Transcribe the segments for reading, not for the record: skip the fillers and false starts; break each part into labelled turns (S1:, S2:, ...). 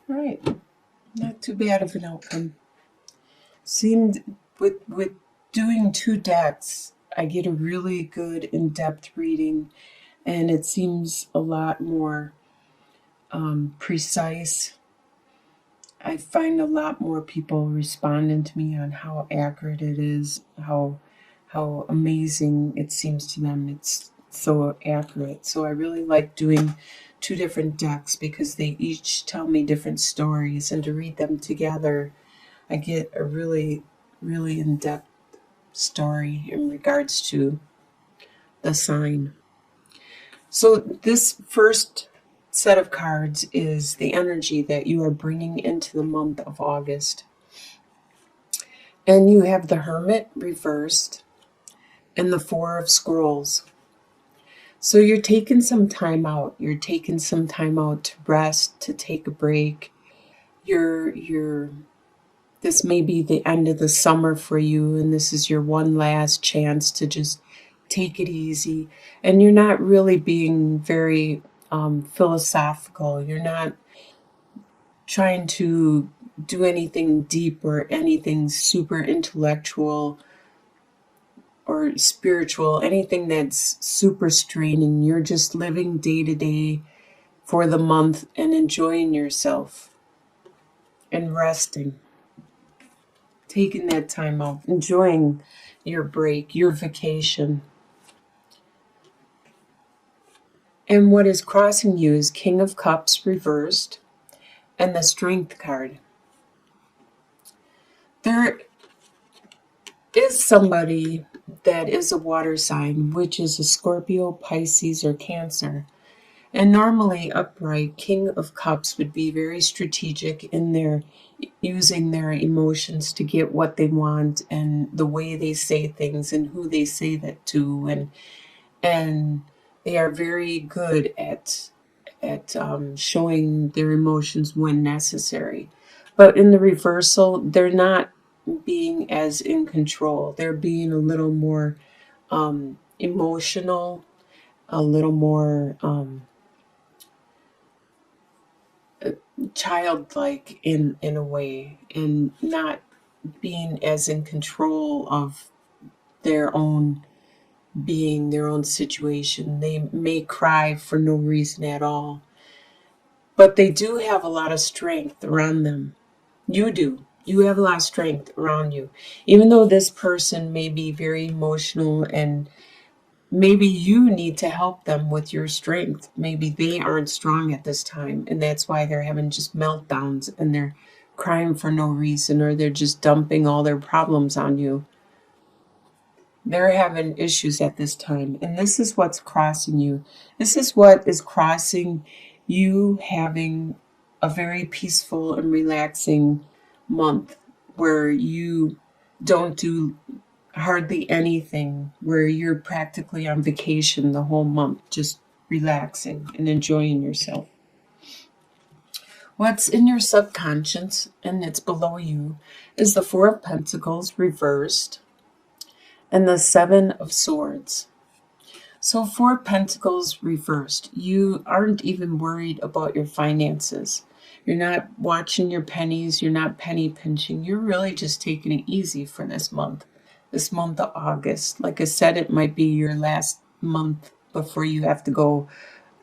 S1: All right. Not too bad of an outcome. Seemed with doing 2 decks, I get a really good in-depth reading, and it seems a lot more precise. I find a lot more people responding to me on how accurate it is, how amazing it seems to them. It's so accurate. So I really like doing 2 different decks because they each tell me different stories, and to read them together, I get a really, really in-depth story in regards to the sign. So this first set of cards is the energy that you are bringing into the month of August. And you have the Hermit reversed and the Four of Scrolls. So you're taking some time out. You're taking some time out to rest, to take a break. This may be the end of the summer for you, and this is your one last chance to just take it easy. And you're not really being very philosophical. You're not trying to do anything deep or anything super intellectual or spiritual, anything that's super straining. You're just living day to day for the month and enjoying yourself and resting. Taking that time out, enjoying your break, your vacation. And what is crossing you is King of Cups reversed and the Strength card. There is somebody that is a water sign, which is a Scorpio, Pisces, or Cancer. And normally upright, King of Cups would be very strategic in their using their emotions to get what they want, and the way they say things and who they say that to, and they are very good at showing their emotions when necessary. But in the reversal, they're not being as in control. They're being a little more emotional, a little more childlike in a way, and not being as in control of their own being, their own situation. They may cry for no reason at all, but they do have a lot of strength around them. You do. You have a lot of strength around you. Even though this person may be very emotional, and maybe you need to help them with your strength. Maybe they aren't strong at this time, and that's why they're having just meltdowns and they're crying for no reason, or they're just dumping all their problems on you. They're having issues at this time, and this is what's crossing you. This is what is crossing you, having a very peaceful and relaxing month where you don't do hardly anything, where you're practically on vacation the whole month, just relaxing and enjoying yourself. What's in your subconscious, and it's below you, is the Four of Pentacles reversed and the Seven of Swords. So Four of Pentacles reversed. You aren't even worried about your finances. You're not watching your pennies. You're not penny pinching. You're really just taking it easy for this month of August. Like I said, it might be your last month before you have to go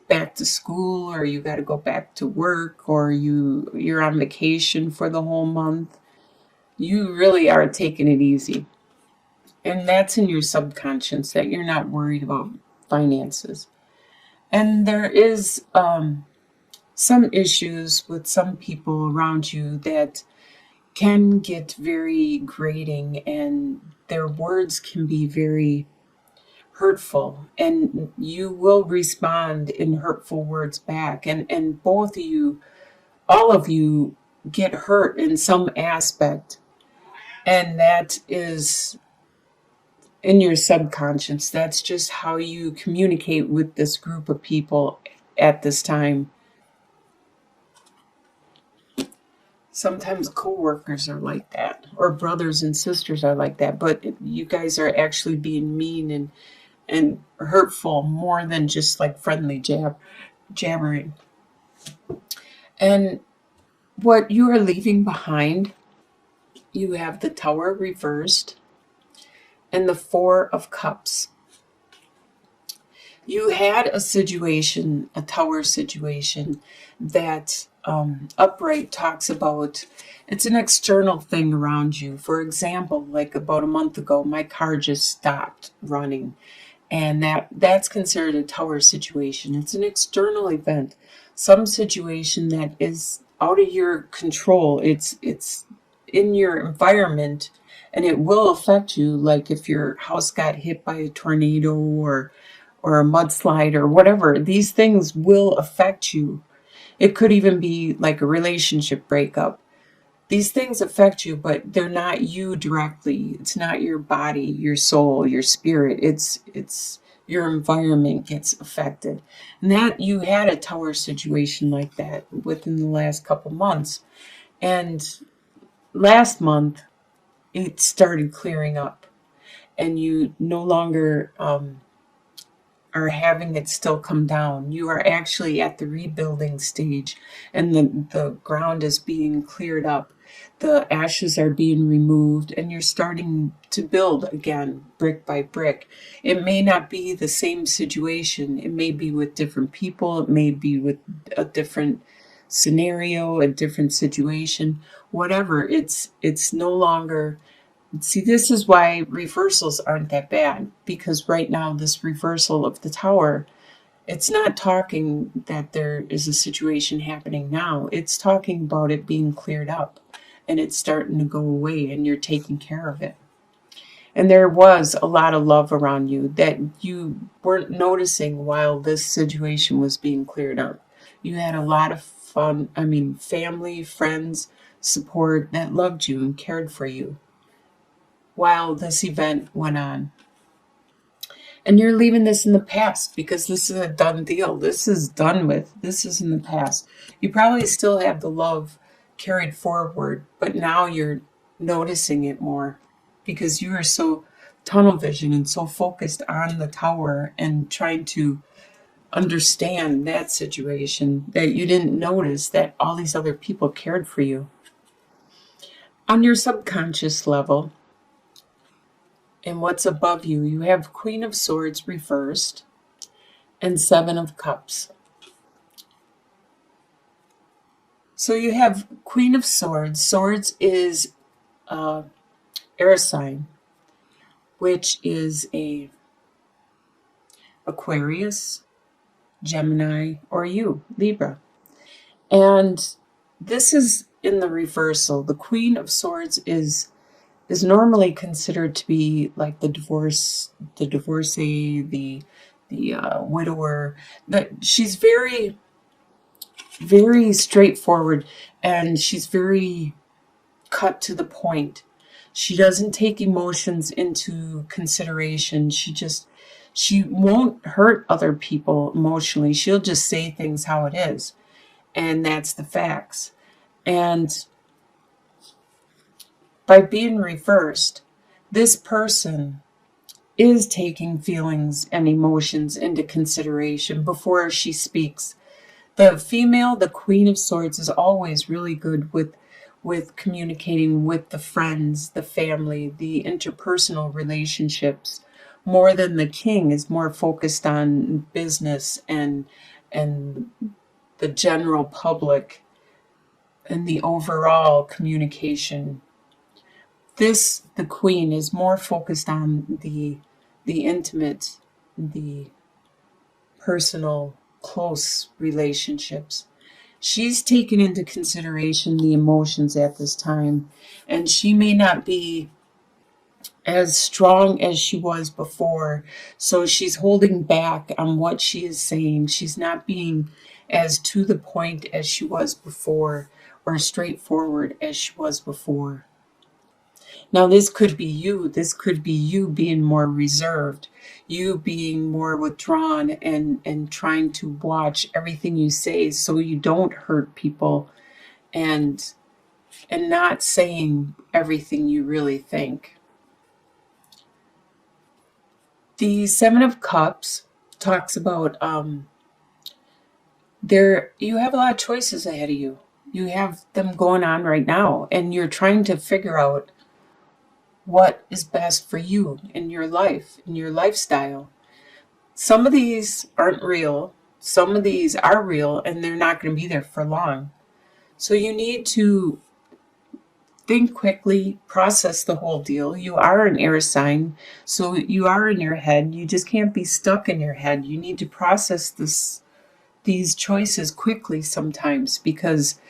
S1: back to school, or you got to go back to work, or you're on vacation for the whole month. You really are taking it easy. And that's in your subconscious, that you're not worried about finances. And there is some issues with some people around you that can get very grating, and their words can be very hurtful, and you will respond in hurtful words back, and both of you, all of you, get hurt in some aspect, and that is in your subconscious. That's just how you communicate with this group of people at this time. Sometimes co-workers are like that, or brothers and sisters are like that, but you guys are actually being mean and hurtful more than just like friendly jabbering. And What you are leaving behind, you have the Tower reversed and the Four of Cups. You had a situation, a Tower situation, that Upright talks about. It's an external thing around you. For example, like about a month ago, my car just stopped running, and that's considered a Tower situation. It's an external event, some situation that is out of your control. It's in your environment, and it will affect you. Like if your house got hit by a tornado or a mudslide or whatever, these things will affect you. It could even be like a relationship breakup. These things affect you, but they're not you directly. It's not your body, your soul, your spirit. It's your environment gets affected. And that you had a Tower situation like that within the last couple months. And last month it started clearing up, and you no longer are having it still come down. You are actually at the rebuilding stage, and the ground is being cleared up. The ashes are being removed, and you're starting to build again, brick by brick. It may not be the same situation. It may be with different people. It may be with a different scenario, a different situation. Whatever. It's no longer. See, this is why reversals aren't that bad, because right now, this reversal of the Tower, it's not talking that there is a situation happening now. It's talking about it being cleared up and it's starting to go away, and you're taking care of it. And there was a lot of love around you that you weren't noticing while this situation was being cleared up. You had a lot of fun, family, friends, support that loved you and cared for you while this event went on. And you're leaving this in the past because this is a done deal. This is done with. This is in the past. You probably still have the love carried forward, but now you're noticing it more because you are so tunnel vision and so focused on the Tower and trying to understand that situation that you didn't notice that all these other people cared for you. On your subconscious level, and what's above you, you have Queen of Swords reversed and Seven of Cups. So you have Queen of Swords. Swords is air sign, which is a Aquarius, Gemini, or you, Libra. And this is in the reversal. The Queen of Swords is normally considered to be like the divorcee, the widower. That she's very, very straightforward, and she's very cut to the point. She doesn't take emotions into consideration. She won't hurt other people emotionally. She'll just say things how it is, and that's the facts. And by being reversed, this person is taking feelings and emotions into consideration before she speaks. The female, the Queen of Swords, is always really good with communicating with the friends, the family, the interpersonal relationships. More than the King is more focused on business and the general public and the overall communication. The Queen is more focused on the intimate, the personal, close relationships. She's taken into consideration the emotions at this time, and she may not be as strong as she was before. So she's holding back on what she is saying. She's not being as to the point as she was before, or straightforward as she was before. Now, this could be you. This could be you being more reserved, you being more withdrawn and trying to watch everything you say so you don't hurt people, and not saying everything you really think. The Seven of Cups talks about there you have a lot of choices ahead of you. You have them going on right now, and you're trying to figure out what is best for you in your life, in your lifestyle. Some of these aren't real. Some of these are real, and they're not going to be there for long. So you need to think quickly, process the whole deal. You are an air sign, so you are in your head. You just can't be stuck in your head. You need to process these choices quickly sometimes, because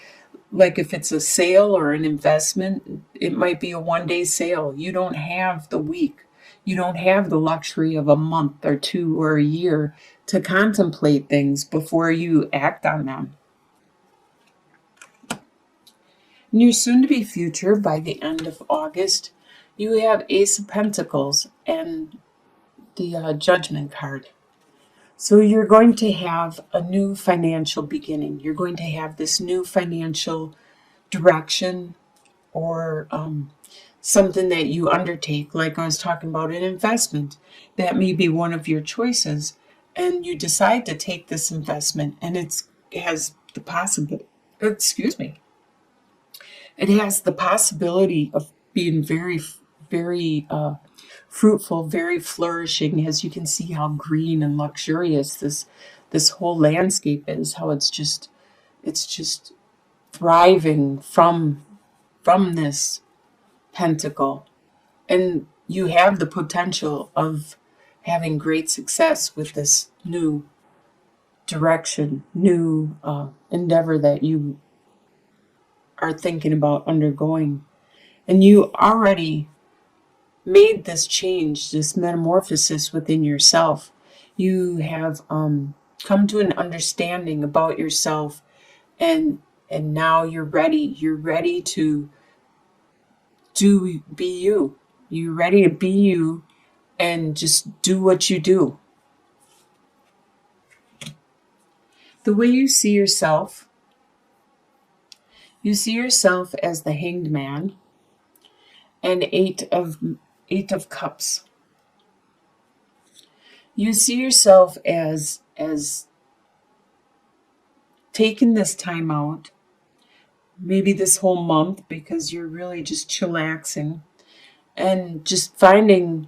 S1: like if it's a sale or an investment, it might be a 1 day sale. You don't have the week. You don't have the luxury of a month or two or a year to contemplate things before you act on them. In your soon-to-be future, by the end of August, you have Ace of Pentacles and the Judgment card. So you're going to have a new financial beginning. You're going to have this new financial direction, or something that you undertake, like I was talking about an investment. That may be one of your choices, and you decide to take this investment, and it has the possibility, it has the possibility of being very, very fruitful, very flourishing, as you can see how green and luxurious this whole landscape is, how it's just thriving from this pentacle. And you have the potential of having great success with this new direction, new endeavor that you are thinking about undergoing. And you already made this change, this metamorphosis within yourself. You have come to an understanding about yourself, and now you're ready. You're ready to be you. You're ready to be you and just do what you do. The way you see yourself as the Hanged Man and Eight of Cups. You see yourself as taking this time out, maybe this whole month, because you're really just chillaxing and just finding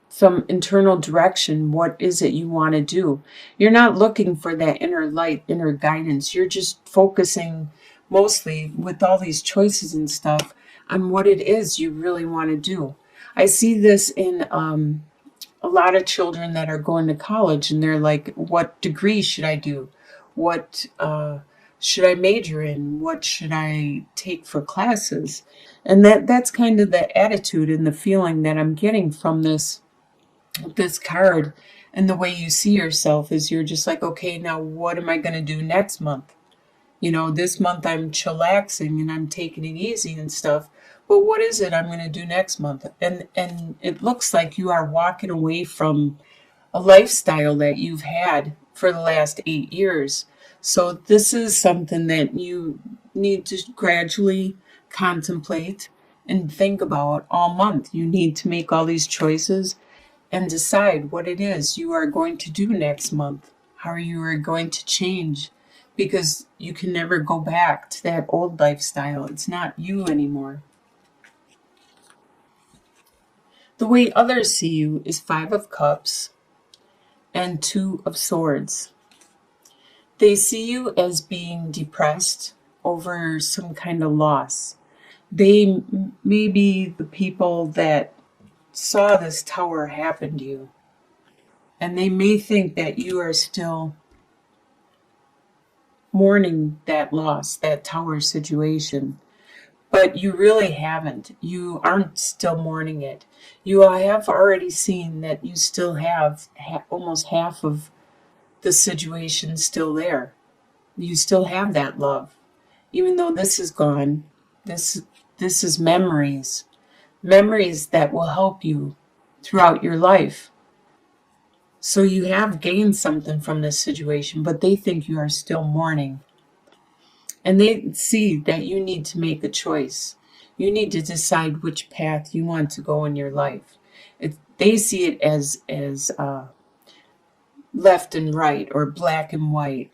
S1: some internal direction. What is it you want to do? You're not looking for that inner light, inner guidance. You're just focusing mostly, with all these choices and stuff, on what it is you really want to do. I see this in a lot of children that are going to college, and they're like, what degree should I do? What should I major in? What should I take for classes? And that's kind of the attitude and the feeling that I'm getting from this card. And the way you see yourself is, you're just like, okay, now what am I going to do next month? This month I'm chillaxing and I'm taking it easy and stuff. But what is it I'm going to do next month? And it looks like you are walking away from a lifestyle that you've had for the last 8 years. So this is something that you need to gradually contemplate and think about all month. You need to make all these choices and decide what it is you are going to do next month, how you are going to change, because you can never go back to that old lifestyle. It's not you anymore. The way others see you is Five of Cups and Two of Swords. They see you as being depressed over some kind of loss. They may be the people that saw this tower happen to you, and they may think that you are still mourning that loss, that tower situation. But you really haven't. You aren't still mourning it. You have already seen that you still have almost half of the situation still there. You still have that love. Even though this is gone, this is memories. Memories that will help you throughout your life. So you have gained something from this situation, but they think you are still mourning. And they see that you need to make a choice. You need to decide which path you want to go in your life. They see it as left and right, or black and white.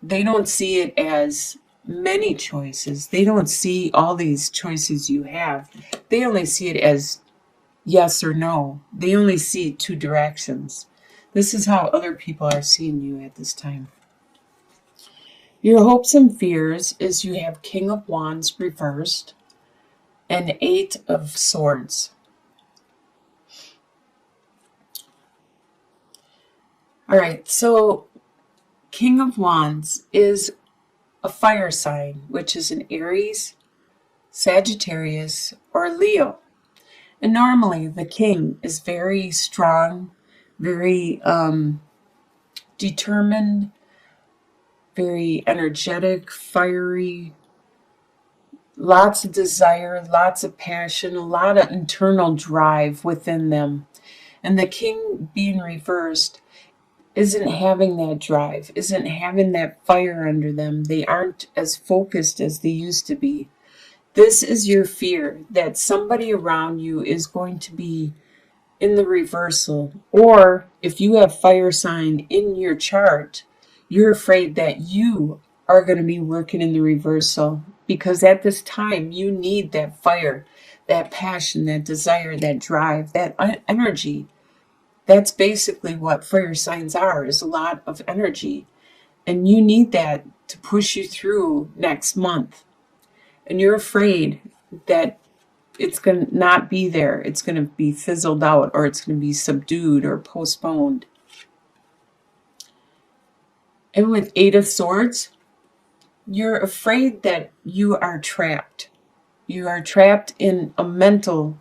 S1: They don't see it as many choices. They don't see all these choices you have. They only see it as yes or no. They only see two directions. This is how other people are seeing you at this time. Your hopes and fears is you have King of Wands reversed and Eight of Swords. All right, so King of Wands is a fire sign, which is an Aries, Sagittarius, or Leo. And normally the king is very strong, very determined, very energetic, fiery, lots of desire, lots of passion, a lot of internal drive within them. And the king being reversed isn't having that drive, isn't having that fire under them. They aren't as focused as they used to be. This is your fear that somebody around you is going to be in the reversal. Or if you have fire sign in your chart, you're afraid that you are going to be working in the reversal, because at this time you need that fire, that passion, that desire, that drive, that energy. That's basically what fire signs are, is a lot of energy. And you need that to push you through next month. And you're afraid that it's going to not be there. It's going to be fizzled out, or it's going to be subdued or postponed. And with Eight of Swords, you're afraid that you are trapped. You are trapped in a mental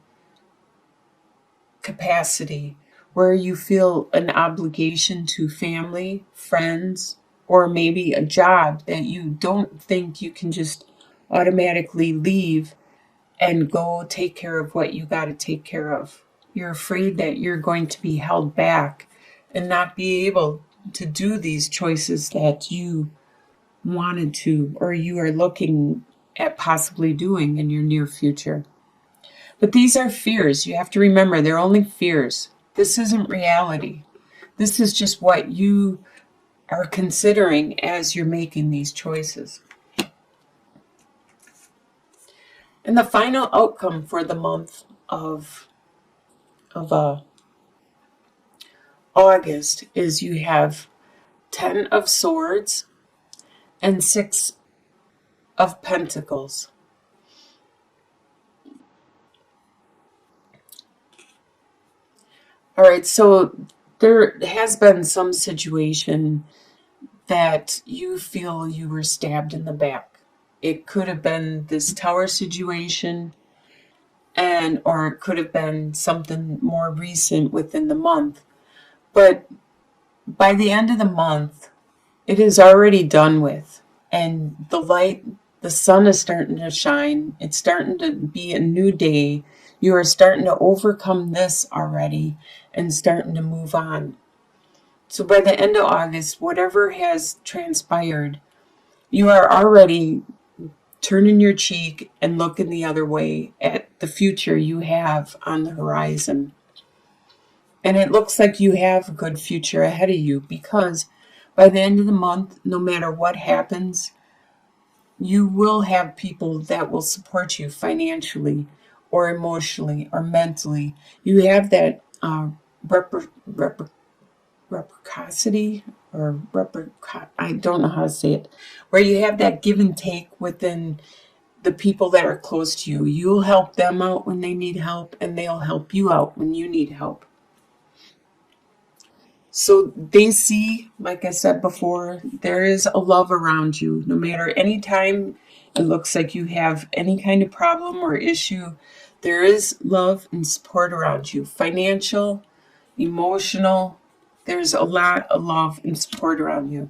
S1: capacity where you feel an obligation to family, friends, or maybe a job that you don't think you can just automatically leave and go take care of what you got to take care of. You're afraid that you're going to be held back and not be able to do these choices that you wanted to, or you are looking at possibly doing in your near future. But these are fears. You have to remember, they're only fears. This isn't reality. This is just what you are considering as you're making these choices. And the final outcome for the month of August is you have 10 of Swords and 6 of Pentacles. All right, so there has been some situation that you feel you were stabbed in the back. It could have been this tower situation, or it could have been something more recent within the month. But by the end of the month, it is already done with. And the sun is starting to shine. It's starting to be a new day. You are starting to overcome this already and starting to move on. So by the end of August, whatever has transpired, you are already turning your cheek and looking the other way at the future you have on the horizon. And it looks like you have a good future ahead of you, because by the end of the month, no matter what happens, you will have people that will support you financially or emotionally or mentally. You have that reciprocity, I don't know how to say it, where you have that give and take within the people that are close to you. You'll help them out when they need help, and they'll help you out when you need help. So they see, like I said before, there is a love around you. No matter any time it looks like you have any kind of problem or issue, there is love and support around you. Financial, emotional, there's a lot of love and support around you.